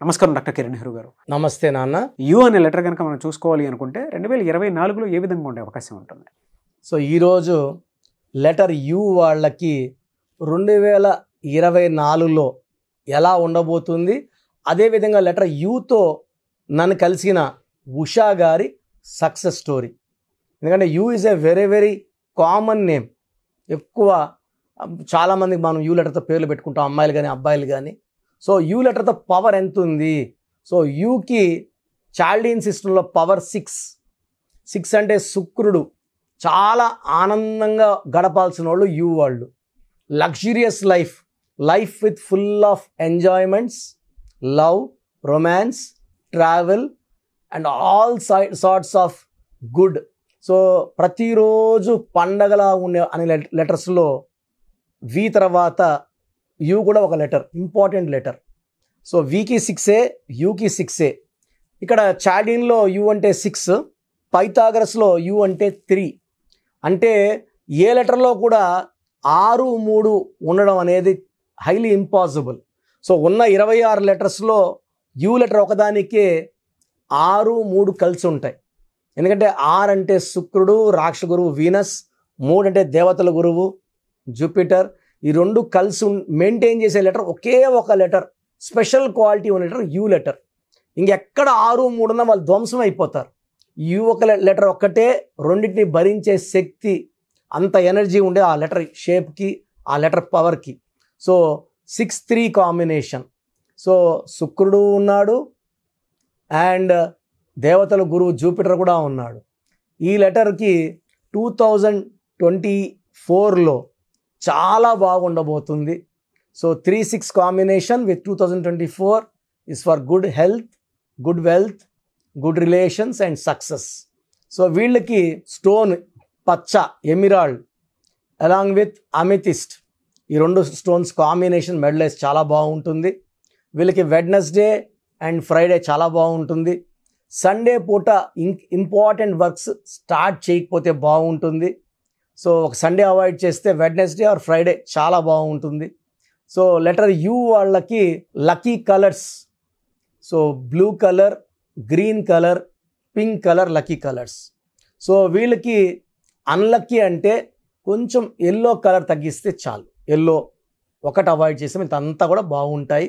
నమస్కారం డాక్టర్ కిరణ్ నెహ్రూ గారు. నమస్తే నాన్న. యు అనే లెటర్ కనుక మనం చూసుకోవాలి అనుకుంటే 2024లో ఏ విధంగా ఉండే అవకాశం ఉంటుంది? సో ఈరోజు లెటర్ యు వాళ్ళకి 2024లో ఎలా ఉండబోతుంది, అదేవిధంగా లెటర్ యుతో నన్ను కలిసిన ఉషా గారి సక్సెస్ స్టోరీ. ఎందుకంటే you is a very very common name. ఎక్కువ చాలామందికి మనం యు లెటర్తో పేర్లు పెట్టుకుంటాం, అమ్మాయిలు కానీ అబ్బాయిలు కానీ. సో యు లెటర్తో పవర్ ఎంత ఉంది? సో యుకి చాల్డీన్ సిస్టంలో పవర్ 6 అంటే శుక్రుడు. చాలా ఆనందంగా గడపాల్సిన వాళ్ళు యు వాళ్ళు. Luxurious life with full of enjoyments, love, romance, travel and all sorts of good. So ప్రతిరోజు పండగలా ఉండే అనే లెటర్స్లో వి తర్వాత యు కూడా ఒక letter, important letter. So Vicky 6, Yuki 6. ఇక్కడ చాల్డీన్లో యు అంటే 6, పైథాగరస్లో యు అంటే 3. అంటే ఏ లెటర్లో కూడా 6, 3 ఉండడం అనేది హైలీ ఇంపాసిబుల్. సో ఉన్న 26 లెటర్స్లో యు లెటర్ ఒకదానికే 6, 3 కలిసి ఉంటాయి. ఎందుకంటే 6 అంటే శుక్రుడు, రాక్ష గురువు వీనస్, 3 అంటే దేవతల గురువు జూపిటర్. ఈ రెండు కలిసి మెయింటైన్ చేసే లెటర్ ఒకే ఒక లెటర్, స్పెషల్ క్వాలిటీ ఉన్న లెటర్ యు లెటర్. ఇంకెక్కడ 6, 3 ఉన్నా వాళ్ళు ధ్వంసం అయిపోతారు. యు ఒక లెటర్ ఒక్కటే రెండింటిని భరించే శక్తి, అంత ఎనర్జీ ఉండే ఆ లెటర్ షేప్కి, ఆ లెటర్ పవర్కి. So 6-3 combination. సో శుక్రుడు ఉన్నాడు అండ్ దేవతల గురువు జూపిటర్ కూడా ఉన్నాడు. ఈ లెటర్కి 2024లో చాలా బాగుండబోతుంది. So 3-6 combination with 2024 is for good health, good wealth, good relations and success. So వీళ్ళకి స్టోన్ పచ్చ ఎమిరాల్డ్ అలాంగ్ విత్ అమెథిస్ట్, ఈ రెండు స్టోన్స్ కాంబినేషన్ మెడలైజ్ చాలా బాగుంటుంది. వీళ్ళకి వెడ్నెస్డే అండ్ ఫ్రైడే చాలా బాగుంటుంది. సండే పూట ఇంపార్టెంట్ వర్క్స్ స్టార్ట్ చేయకపోతే బాగుంటుంది. సో ఒక సండే అవాయిడ్ చేస్తే వెడ్నెస్డే ఆర్ ఫ్రైడే చాలా బాగుంటుంది. సో లెటర్ యు వాళ్ళకి lucky colours, so blue colour, green colour, pink colour lucky colours. So వీళ్ళకి అన్లక్కీ అంటే కొంచెం ఎల్లో కలర్ తగ్గిస్తే చాలు. ఎల్లో ఒకటి అవాయిడ్ చేస్తే మిగతా అంతా కూడా బాగుంటాయి.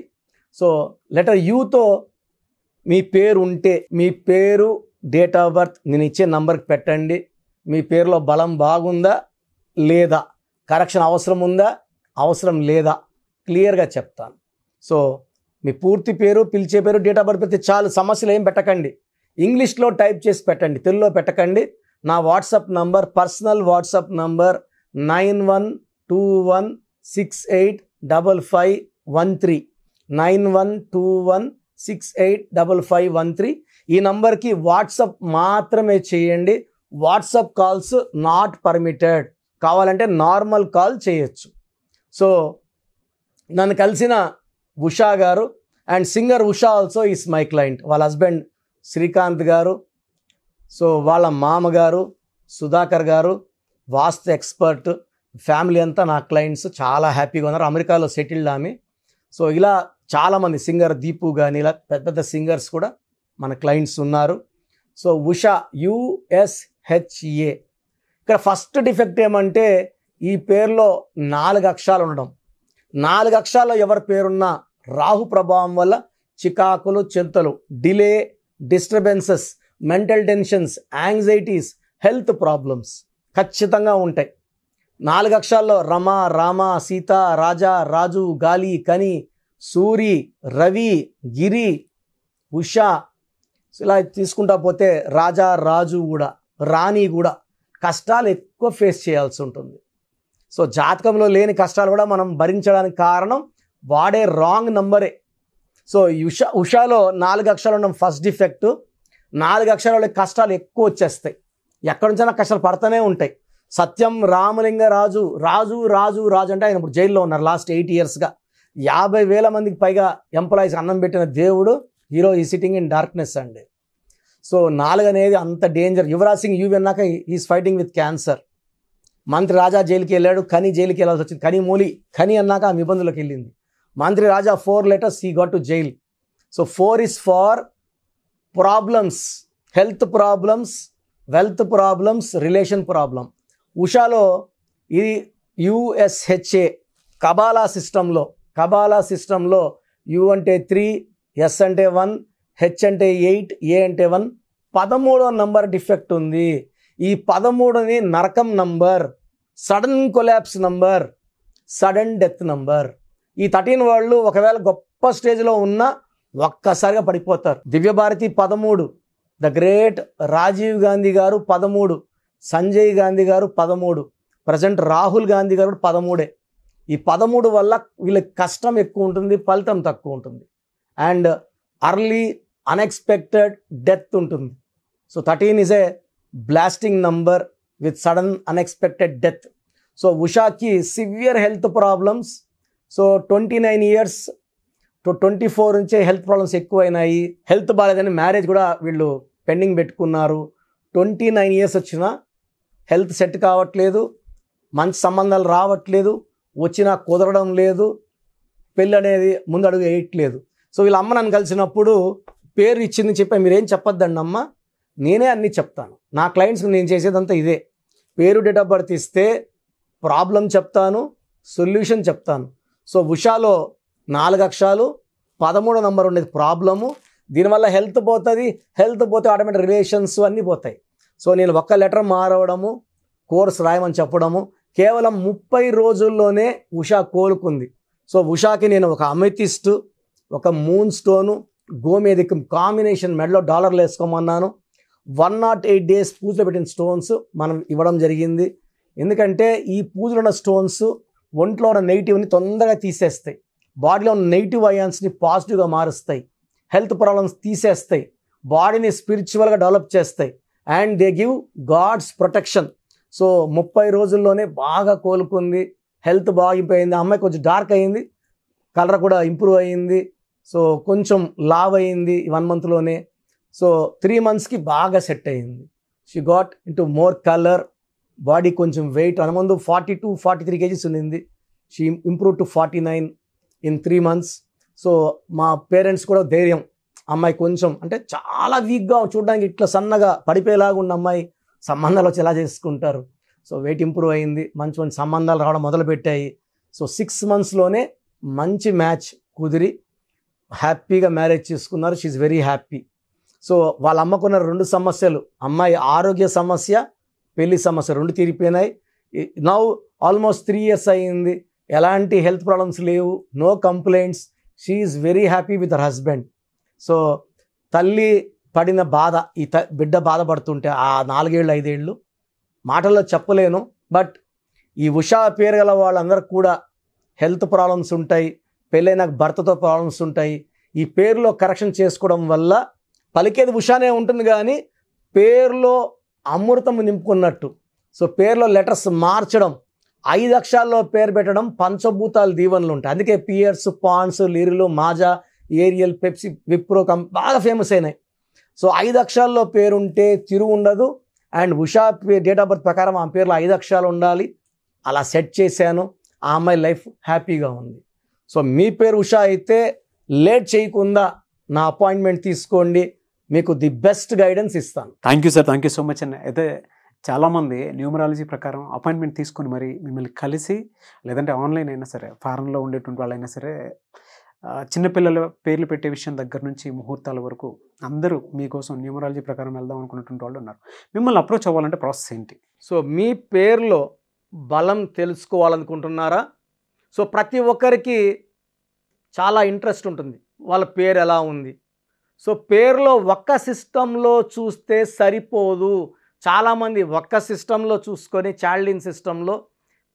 సో లెటర్ యుతో మీ పేరు ఉంటే మీ పేరు, డేట్ ఆఫ్ బర్త్ నేను ఇచ్చే నంబర్కి పెట్టండి. మీ పేరులో బలం బాగుందా లేదా, కరెక్షన్ అవసరం ఉందా అవసరం లేదా క్లియర్గా చెప్తాను. సో మీ పూర్తి పేరు, పిలిచే పేరు, డేట్ ఆఫ్ బర్త్ పెడితే చాలు. సమస్యలు ఏం పెట్టకండి. ఇంగ్లీష్లో టైప్ చేసి పెట్టండి, తెలుగులో పెట్టకండి. నా WhatsApp number, personal WhatsApp number 9121685513 9121685513. ఈ నంబర్కి వాట్సాప్ మాత్రమే చేయండి. WhatsApp calls not permitted. కావాలంటే నార్మల్ కాల్ చేయొచ్చు. సో నన్ను కలిసిన ఉషా గారు and singer Usha also is my client. వాళ్ళ హస్బెండ్ శ్రీకాంత్ గారు, సో వాళ్ళ మామగారు సుధాకర్ గారు వాస్తు ఎక్స్పర్ట్, ఫ్యామిలీ అంతా నా క్లయింట్స్. చాలా హ్యాపీగా ఉన్నారు. అమెరికాలో సెటిల్డ్ ఆమె. సో ఇలా చాలామంది సింగర్ దీపు కానీ ఇలా పెద్ద పెద్ద సింగర్స్ కూడా మన క్లయింట్స్ ఉన్నారు. So Usha USHA. ఇక్కడ ఫస్ట్ డిఫెక్ట్ ఏమంటే ఈ పేరులో 4 అక్షరాలు ఉండడం. 4 అక్షరాల్లో ఎవరి పేరున్నా రాహు ప్రభావం వల్ల చికాకులు, చింతలు, delay, disturbances, mental tensions, anxieties, health problems ఖచ్చితంగా ఉంటాయి. 4 అక్షరాల్లో రమ, రామ, సీత, రాజా, రాజు, గాలి, కని, సూరి, రవి, గిరి, ఉష, ఇలా తీసుకుంటా పోతే రాజా, రాజు కూడా, రాణి కూడా కష్టాలు ఎక్కువ ఫేస్ చేయాల్సి ఉంటుంది. సో జాతకంలో లేని కష్టాలు కూడా మనం భరించడానికి కారణం వాడే రాంగ్ నంబరే. సో ఉషాలో 4 అక్షరాలు ఉండడం ఫస్ట్ డిఫెక్ట్. 4 అక్షరాల కష్టాలు ఎక్కువ వచ్చేస్తాయి. ఎక్కడి నుంచైనా కష్టాలు పడుతూనే ఉంటాయి. సత్యం రామలింగ రాజు, రాజు రాజు రాజు అంటే ఆయన ఇప్పుడు జైల్లో ఉన్నారు లాస్ట్ 8 yearsగా. 50,000 మందికి పైగా ఎంప్లాయీస్ అన్నం పెట్టిన దేవుడు హీరో ఈ సిట్టింగ్ ఇన్ డార్క్నెస్ అండి. సో 4 అనేది అంత డేంజర్. యువరాజ్ సింగ్ యూ అన్నాక ఈజ్ ఫైటింగ్ విత్ క్యాన్సర్. మంత్రి రాజా జైలుకి వెళ్ళాడు, కని జైలుకి వెళ్ళాల్సి వచ్చింది. కని మూలి, కని అన్నాక ఆమె ఇబ్బందులకు వెళ్ళింది. మంత్రి Raja 4 letters he got to jail. So 4 is for problems, health problems, wealth problems, relation problem. ఉషాలో ఇది USHA కబాలా సిస్టంలో U అంటే 3, S అంటే 1, H అంటే 8, A అంటే 1, 13వ నంబర్ డిఫెక్ట్ ఉంది. ఈ 13ని నరకం number, sudden collapse number, sudden death number. ఈ 13 వాళ్ళు ఒకవేళ గొప్ప స్టేజ్లో ఉన్నా ఒక్కసారిగా పడిపోతారు. దివ్యభారతి 13, ద గ్రేట్ రాజీవ్ గాంధీ గారు 13, సంజయ్ గాంధీ గారు 13, ప్రజెంట్ రాహుల్ గాంధీ గారు 13. ఈ 13 వల్ల వీళ్ళకి కష్టం ఎక్కువ ఉంటుంది, ఫలితం తక్కువ ఉంటుంది. అండ్ అర్లీ అన్ఎక్స్పెక్టెడ్ డెత్ ఉంటుంది. So 13 is a blasting number with sudden unexpected death. So ఉషాకి severe health problems. So 29 years to 24 నుంచే హెల్త్ ప్రాబ్లమ్స్ ఎక్కువైనాయి. హెల్త్ బాగాలేదని మ్యారేజ్ కూడా వీళ్ళు పెండింగ్ పెట్టుకున్నారు. 29 years వచ్చినా హెల్త్ సెట్ కావట్లేదు, మంచి సంబంధాలు రావట్లేదు, వచ్చినా కుదరడం లేదు, పెళ్ళి అనేది ముందు అడుగు వేయట్లేదు. సో వీళ్ళ అమ్మ నన్ను కలిసినప్పుడు పేరు ఇచ్చింది చెప్పాను, మీరేం చెప్పొద్దండి అమ్మ, నేనే అన్నీ చెప్తాను. నా క్లయింట్స్కి నేను చేసేదంతా ఇదే. పేరు, డేట్ ఆఫ్ బర్త్ ఇస్తే ప్రాబ్లం చెప్తాను, సొల్యూషన్ చెప్తాను. సో ఉషాలో 4 అక్షరాలు, 13వ నంబర్ ఉండేది ప్రాబ్లము. దీనివల్ల హెల్త్ పోతుంది, హెల్త్ పోతే ఆటోమేటిక్ రిలేషన్స్ అన్నీ పోతాయి. సో నేను ఒక్క లెటర్ మారవడము, కోర్స్ రాయమని చెప్పడము, కేవలం 30 రోజుల్లోనే ఉషా కోలుకుంది. సో ఉషాకి నేను ఒక అమెథిస్ట్, ఒక మూన్ స్టోను, గోమేధికం కాంబినేషన్ మెడలో డాలర్లు వేసుకోమన్నాను. 108 days పూజలో పెట్టిన స్టోన్స్ మనం ఇవ్వడం జరిగింది. ఎందుకంటే ఈ పూజలో ఉన్న స్టోన్స్ ఒంట్లో ఉన్న నెగిటివ్ని తొందరగా తీసేస్తాయి, బాడీలో ఉన్న నెగిటివ్ అయాన్స్ని పాజిటివ్గా మారుస్తాయి, హెల్త్ ప్రాబ్లమ్స్ తీసేస్తాయి, బాడీని స్పిరిచువల్గా డెవలప్ చేస్తాయి, and they give God's protection. So 30 రోజుల్లోనే బాగా కోలుకుంది, హెల్త్ బాగిపోయింది. అమ్మాయి కొంచెం డార్క్ అయింది, కలర్ కూడా ఇంప్రూవ్ అయ్యింది. సో కొంచెం లావ్ అయింది 1 monthలోనే. సో 3 monthsకి బాగా సెట్ అయ్యింది. She got into more colour, body కొంచెం వెయిట్, అనుమందు 42-43 kgs ఉండింది. She improve to 49 in 3 months. So మా పేరెంట్స్ కూడా ధైర్యం, అమ్మాయి కొంచెం అంటే చాలా వీక్గా చూడడానికి ఇట్లా సన్నగా పడిపోయేలాగా ఉన్న అమ్మాయి సంబంధాలు వచ్చి ఎలా చేసుకుంటారు. సో వెయిట్ ఇంప్రూవ్ అయింది, మంచి మంచి సంబంధాలు రావడం మొదలుపెట్టాయి. సో 6 monthsలోనే మంచి మ్యాచ్ కుదిరి హ్యాపీగా మ్యారేజ్ చేసుకున్నారు. She very happy. సో వాళ్ళ అమ్మకున్న 2 సమస్యలు, అమ్మాయి ఆరోగ్య సమస్య, పెళ్లి సమస్య 2 తీరిపోయినాయి. నౌ ఆల్మోస్ట్ 3 years అయ్యింది, ఎలాంటి హెల్త్ ప్రాబ్లమ్స్ లేవు, no complaints. She is very happy with her husband. So తల్లి పడిన బాధ, ఈ బిడ్డ బాధపడుతుంటే ఆ 4 ఏళ్ళు 5 ఏళ్ళు మాటల్లో చెప్పలేను. బట్ ఈ ఉషా పేరు గల వాళ్ళందరూ కూడా హెల్త్ ప్రాబ్లమ్స్ ఉంటాయి, పెళ్ళైన భర్తతో ప్రాబ్లమ్స్ ఉంటాయి. ఈ పేరులో కరెక్షన్ చేసుకోవడం వల్ల పలికేది ఉషానే ఉంటుంది, కానీ పేరులో అమృతం నింపుకున్నట్టు. సో పేరులో లెటర్స్ మార్చడం, 5 అక్షరాల్లో పేరు పెట్టడం, పంచభూతాలు దీవెనలు ఉంటాయి. అందుకే Pears, Pond's, Liril, Maaza, Ariel, Pepsi, Wipro బాగా ఫేమస్ అయినాయి. సో 5 అక్షరాల్లో పేరుంటే తిరుగు ఉండదు. And Usha date of birth ప్రకారం ఆ పేరులో 5 అక్షరాలు ఉండాలి. అలా సెట్ చేశాను, ఆ అమ్మాయి లైఫ్ హ్యాపీగా ఉంది. సో మీ పేరు ఉషా అయితే లేట్ చేయకుండా నా అపాయింట్మెంట్ తీసుకోండి, మీకు ది బెస్ట్ గైడెన్స్ ఇస్తాను. Thank you sir, thank you so much అండి. అయితే చాలామంది న్యూమరాలజీ ప్రకారం అపాయింట్మెంట్ తీసుకొని మరి మిమ్మల్ని కలిసి, లేదంటే ఆన్లైన్ అయినా సరే, ఫారెన్లో ఉండేటువంటి వాళ్ళైనా సరే, చిన్నపిల్లల పేర్లు పెట్టే విషయం దగ్గర నుంచి ముహూర్తాల వరకు అందరూ మీకోసం న్యూమరాలజీ ప్రకారం వెళ్దాం అనుకున్నటువంటి వాళ్ళు ఉన్నారు. మిమ్మల్ని అప్రోచ్ అవ్వాలంటే ప్రాసెస్ ఏంటి? సో మీ పేరులో బలం తెలుసుకోవాలనుకుంటున్నారా? సో ప్రతి ఒక్కరికి చాలా ఇంట్రెస్ట్ ఉంటుంది, వాళ్ళ పేరు ఎలా ఉంది. సో పేరులో ఒక్క సిస్టంలో చూస్తే సరిపోదు. చాలామంది ఒక్క సిస్టంలో చూసుకొని చాల్డిన్ సిస్టంలో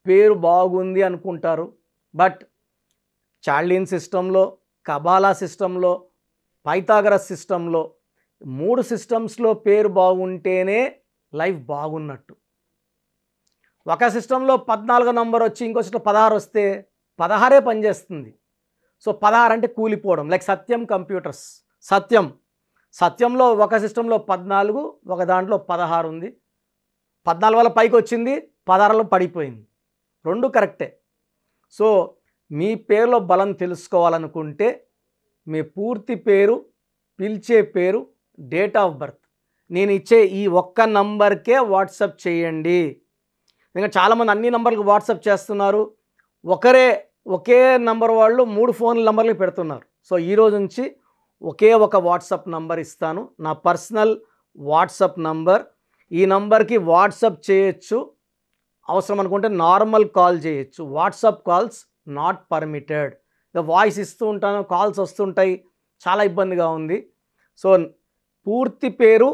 పేరు బాగుంది అనుకుంటారు. బట్ చాల్డిన్ సిస్టంలో, కబాలా సిస్టంలో, పైథాగరస్ సిస్టంలో 3 సిస్టమ్స్లో పేరు బాగుంటేనే లైఫ్ బాగున్నట్టు. ఒక సిస్టంలో 14 నంబర్ వచ్చి ఇంకో సిస్టంలో 16 వస్తే 16 పనిచేస్తుంది. సో 16 అంటే కూలిపోవడం. లైక్ సత్యం కంప్యూటర్స్, సత్యంలో ఒక సిస్టంలో 14, ఒక దాంట్లో 16 ఉంది. 14 వల్ల పైకి వచ్చింది, 16లో పడిపోయింది. 2 కరెక్టే. సో మీ పేరులో బలం తెలుసుకోవాలనుకుంటే మీ పూర్తి పేరు, పిలిచే పేరు, డేట్ ఆఫ్ బర్త్ నేను ఇచ్చే ఈ ఒక్క నంబర్కే వాట్సాప్ చేయండి. ఇంకా చాలామంది అన్ని నంబర్లకు వాట్సాప్ చేస్తున్నారు. ఒకే నంబర్ వాళ్ళు 3 ఫోన్ నంబర్లు పెడుతున్నారు. సో ఈరోజు నుంచి ఒకే ఒక వాట్సాప్ నంబర్ ఇస్తాను, నా పర్సనల్ వాట్సాప్ నంబర్. ఈ నంబర్కి వాట్సాప్ చేయొచ్చు, అవసరం అనుకుంటే నార్మల్ కాల్ చేయొచ్చు. WhatsApp calls not permitted. Voice ఇస్తూ ఉంటాను, కాల్స్ వస్తుంటాయి, చాలా ఇబ్బందిగా ఉంది. సో పూర్తి పేరు,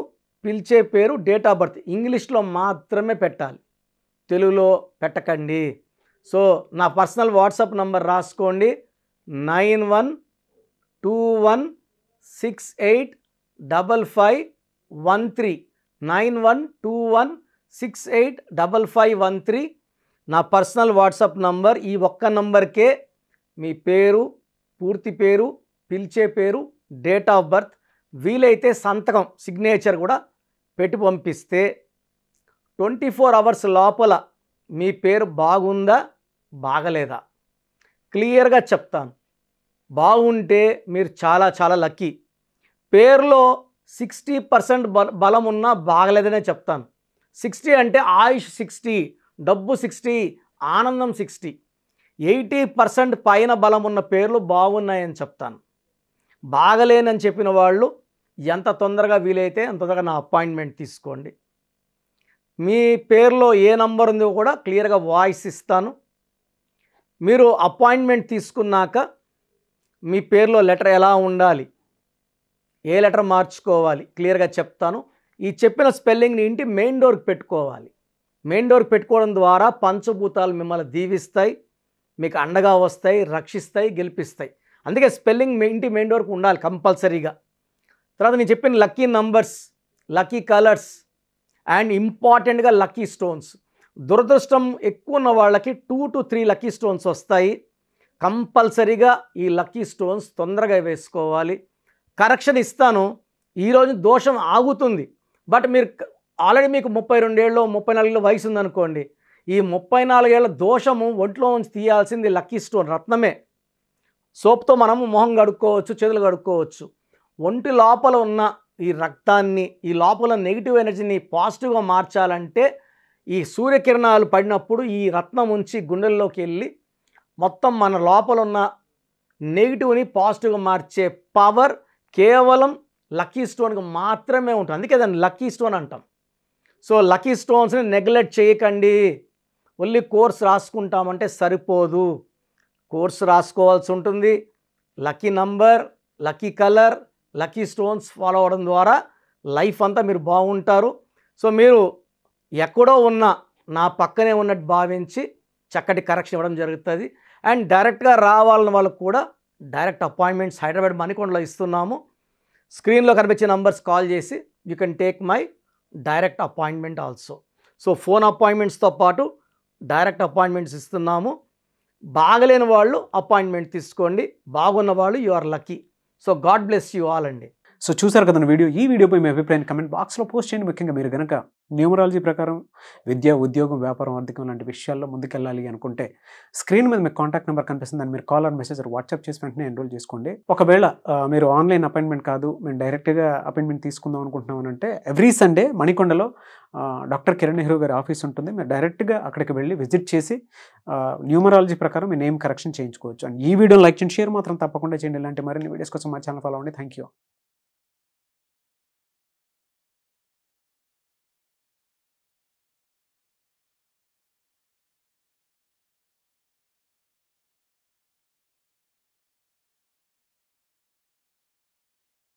పిలిచే పేరు, డేట్ ఆఫ్ బర్త్ ఇంగ్లీష్లో మాత్రమే పెట్టాలి, తెలుగులో పెట్టకండి. సో నా పర్సనల్ వాట్సాప్ నంబర్ రాసుకోండి, 9121685513 9121685513 నా పర్సనల్ వాట్సాప్ నంబర్. ఈ ఒక్క నంబర్కే మీ పేరు, పూర్తి పేరు, పిలిచే పేరు, డేట్ ఆఫ్ బర్త్, వీలైతే సంతకం, సిగ్నేచర్ కూడా పెట్టి పంపిస్తే 24 అవర్స్ లోపల మీ పేరు బాగుందా బాగలేదా క్లియర్గా చెప్తాను. బాగుంటే మీరు చాలా చాలా లక్కీ. పేరులో 60% బలం ఉన్నా బాగలేదనే చెప్తాను. 60 అంటే ఆయుష్ 60, డబ్బు 60, ఆనందం 60. 80% పైన బలం ఉన్న పేర్లు బాగున్నాయని చెప్తాను. బాగలేనని చెప్పిన వాళ్ళు ఎంత తొందరగా వీలైతే అంత తొందరగా నా అపాయింట్మెంట్ తీసుకోండి. మీ పేరులో ఏ నంబర్ ఉందో కూడా క్లియర్గా వాయిస్ ఇస్తాను. మీరు అపాయింట్మెంట్ తీసుకున్నాక మీ పేరులో లెటర్ ఎలా ఉండాలి, ఏ లెటర్ మార్చుకోవాలి క్లియర్గా చెప్తాను. ఈ చెప్పిన స్పెల్లింగ్ని ఇంటి మెయిన్ డోర్కి పెట్టుకోవాలి. మెయిన్ డోర్కి పెట్టుకోవడం ద్వారా పంచభూతాలు మిమ్మల్ని దీవిస్తాయి, మీకు అండగా వస్తాయి, రక్షిస్తాయి, గెలిపిస్తాయి. అందుకే స్పెల్లింగ్ ఇంటి మెయిన్ డోర్కి ఉండాలి కంపల్సరీగా. తర్వాత నేను చెప్పిన lucky numbers, lucky colours and ఇంపార్టెంట్గా లక్కీ స్టోన్స్. దురదృష్టం ఎక్కువ ఉన్న వాళ్ళకి 2 to 3 లక్కీ స్టోన్స్ వస్తాయి. కంపల్సరీగా ఈ లక్కీ స్టోన్స్ తొందరగా వేసుకోవాలి. కరెక్షన్ ఇస్తాను. ఈరోజు దోషం ఆగుతుంది, బట్ మీరు ఆల్రెడీ మీకు 32 ఏళ్ళు 34 ఏళ్ళ వయసు ఉందనుకోండి, ఈ 34 ఏళ్ళ దోషము ఒంట్లో నుంచి తీయాల్సింది లక్కీ స్టోన్, రత్నమే. సోప్తో మనము మొహం కడుక్కోవచ్చు, చేతులు కడుక్కోవచ్చు. ఒంటి లోపల ఉన్న ఈ రక్తాన్ని, ఈ లోపల నెగిటివ్ ఎనర్జీని పాజిటివ్గా మార్చాలంటే ఈ సూర్యకిరణాలు పడినప్పుడు ఈ రత్నం ఉంచి గుండెల్లోకి వెళ్ళి మొత్తం మన లోపల ఉన్న నెగిటివ్ని పాజిటివ్గా మార్చే పవర్ కేవలం లక్కీ స్టోన్కి మాత్రమే ఉంటుంది. అందుకే దాన్ని లక్కీ స్టోన్ అంటాం. సో లక్కీ స్టోన్స్ని నెగ్లెక్ట్ చేయకండి. ఓన్లీ కోర్స్ రాసుకుంటామంటే సరిపోదు, కోర్స్ రాసుకోవాల్సి ఉంటుంది. Lucky number, lucky colour, lucky stones follow అవ్వడం ద్వారా లైఫ్ అంతా మీరు బాగుంటారు. సో మీరు ఎక్కడో ఉన్న నా పక్కనే ఉన్నట్టు భావించి చక్కటి కరెక్షన్ ఇవ్వడం జరుగుతుంది. అండ్ డైరెక్ట్గా రావాలని వాళ్ళకు కూడా డైరెక్ట్ అపాయింట్మెంట్స్ హైదరాబాద్ మణికొండలో ఇస్తున్నాము. స్క్రీన్లో కనిపించే నంబర్స్ కాల్ చేసి you can take my direct appointment also. So phone అపాయింట్మెంట్స్తో పాటు డైరెక్ట్ అపాయింట్మెంట్స్ ఇస్తున్నాము. బాగలేని వాళ్ళు అపాయింట్మెంట్ తీసుకోండి, బాగున్న వాళ్ళు you are lucky. So God bless you all అండి. సో చూసారు కదా వీడియో. ఈ వీడియోపై మీ అభిప్రాయాన్ని కమెంట్ బాక్స్లో పోస్ట్ చేయండి. ముఖ్యంగా మీరు కనుక న్యూమరాలజీ ప్రకారం విద్య, ఉద్యోగం, వ్యాపారం, ఆర్థికం లాంటి విషయాల్లో ముందుకెళ్ళాలి అనుకుంటే స్క్రీన్ మీద మీకు కాంటాక్ట్ నెంబర్ కనిపిస్తుంది, దాన్ని మీరు కాల్ ఆర్ మెసేజ్ వాట్సాప్ చేసి వెంటనే ఎన్రోల్ చేసుకోండి. ఒకవేళ మీరు ఆన్లైన్ అపాయింట్మెంట్ కాదు, మేము డైరెక్ట్గా అపాయింట్మెంట్ తీసుకుందాం అనుకుంటున్నాం అంటే ఎవ్రీ సండే మణికొండలో డాక్టర్ కిరణ్ నెహ్రూ గారి ఆఫీస్ ఉంటుంది. మీరు డైరెక్ట్గా అక్కడికి వెళ్ళి విజిట్ చేసి న్యూమరాలజీ ప్రకారం మీ నేమ్ కరెక్షన్ చేయించుకోవచ్చు. అండ్ ఈ వీడియోని లైక్ చేయండి, షేర్ మాత్రం తప్పకుండా చేయండి. ఇలాంటి మరిన్ని వీడియోస్ కోసం మా ఛానల్ ఫాలో అవ్వండి. Thank you.